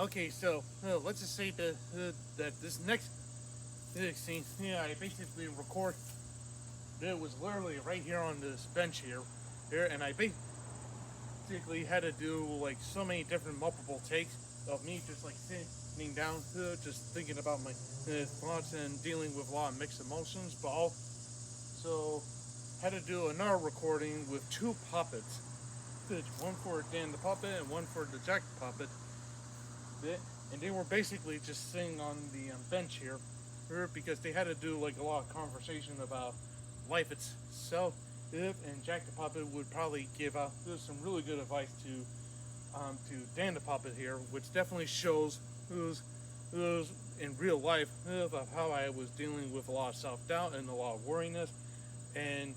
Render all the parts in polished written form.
Okay, so let's just say that this next scene, I basically record. It was literally right here on this bench here, and I basically had to do like so many different multiple takes of me just like sitting down, just thinking about my thoughts and dealing with a lot of mixed emotions, but also had to do another recording with two puppets. One for Dan the Puppet and one for the Jack the Puppet. And they were basically just sitting on the bench here because they had to do like a lot of conversation about life itself. And Jack the Puppet would probably give out some really good advice to Dan the Puppet here, which definitely shows who's in real life of how I was dealing with a lot of self doubt and a lot of worriness. And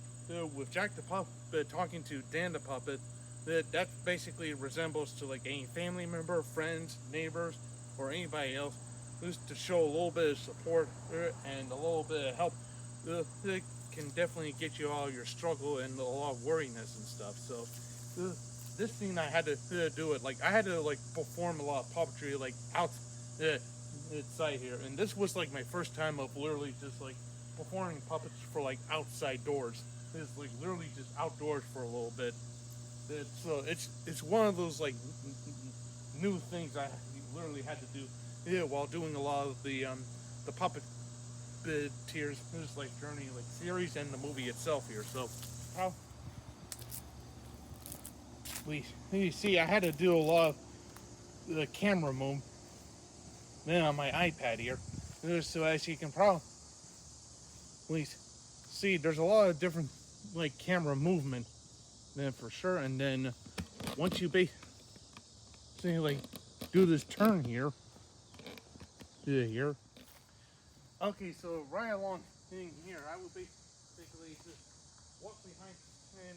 with Jack the Puppet talking to Dan the Puppet, that basically resembles to like any family member, friends, neighbors, or anybody else, just to show a little bit of support and a little bit of help. It can definitely get you out of your struggle and a lot of worriness and stuff. So this scene I had to do it like I had to like perform a lot of puppetry like outside here, and this was like my first time of literally just like performing puppets for like outside doors. It's like literally just outdoors for a little bit. It's one of those like new things I literally had to do while doing a lot of the Puppeteers this like journey like series and the movie itself here. So how we see I had to do a lot of the camera movement on my iPad here. So as you can probably see, there's a lot of different like camera movement then for sure. And then once you basically like do this turn here. Okay, so right along in here, I would basically just walk behind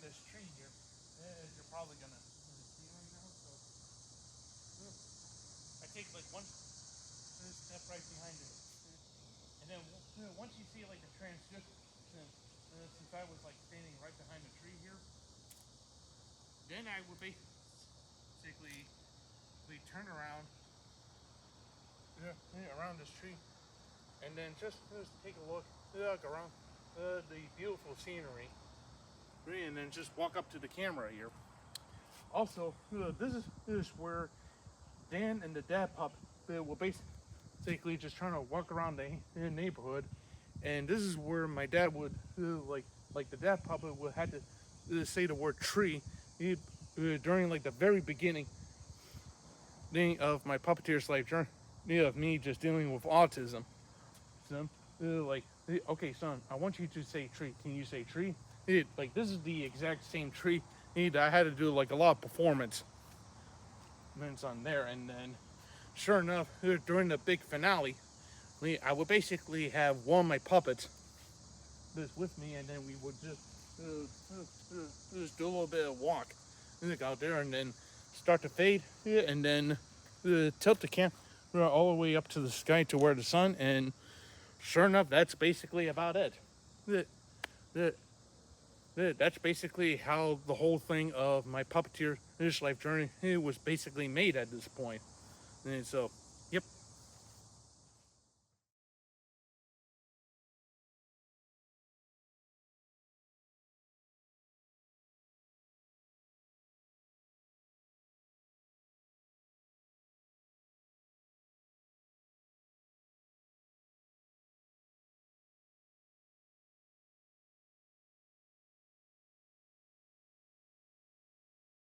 this tree here, as you're probably gonna see right now. So I take like one step right behind it, and then once you see like the transition, since I was like standing right behind the tree here, then I would basically turn around around this tree, and then just take a look around the beautiful scenery, and then just walk up to the camera here. Also, this is where Dan and the dad pup were basically just trying to walk around the neighborhood, and this is where my dad would like the dad puppet would had to say the word tree during like the very beginning of my puppeteer's life journey of me just dealing with autism. So, like, okay, son, I want you to say tree. Can you say tree? Like, this is the exact same tree I had to do like a lot of performance on there, and then sure enough, during the big finale, I would basically have one of my puppets this with me, and then we would just do a little bit of walk out there, and then start to fade, and then tilt the camera all the way up to the sky to where the sun, and sure enough, that's basically about it. That's basically how the whole thing of my puppeteer life journey was basically made at this point. And so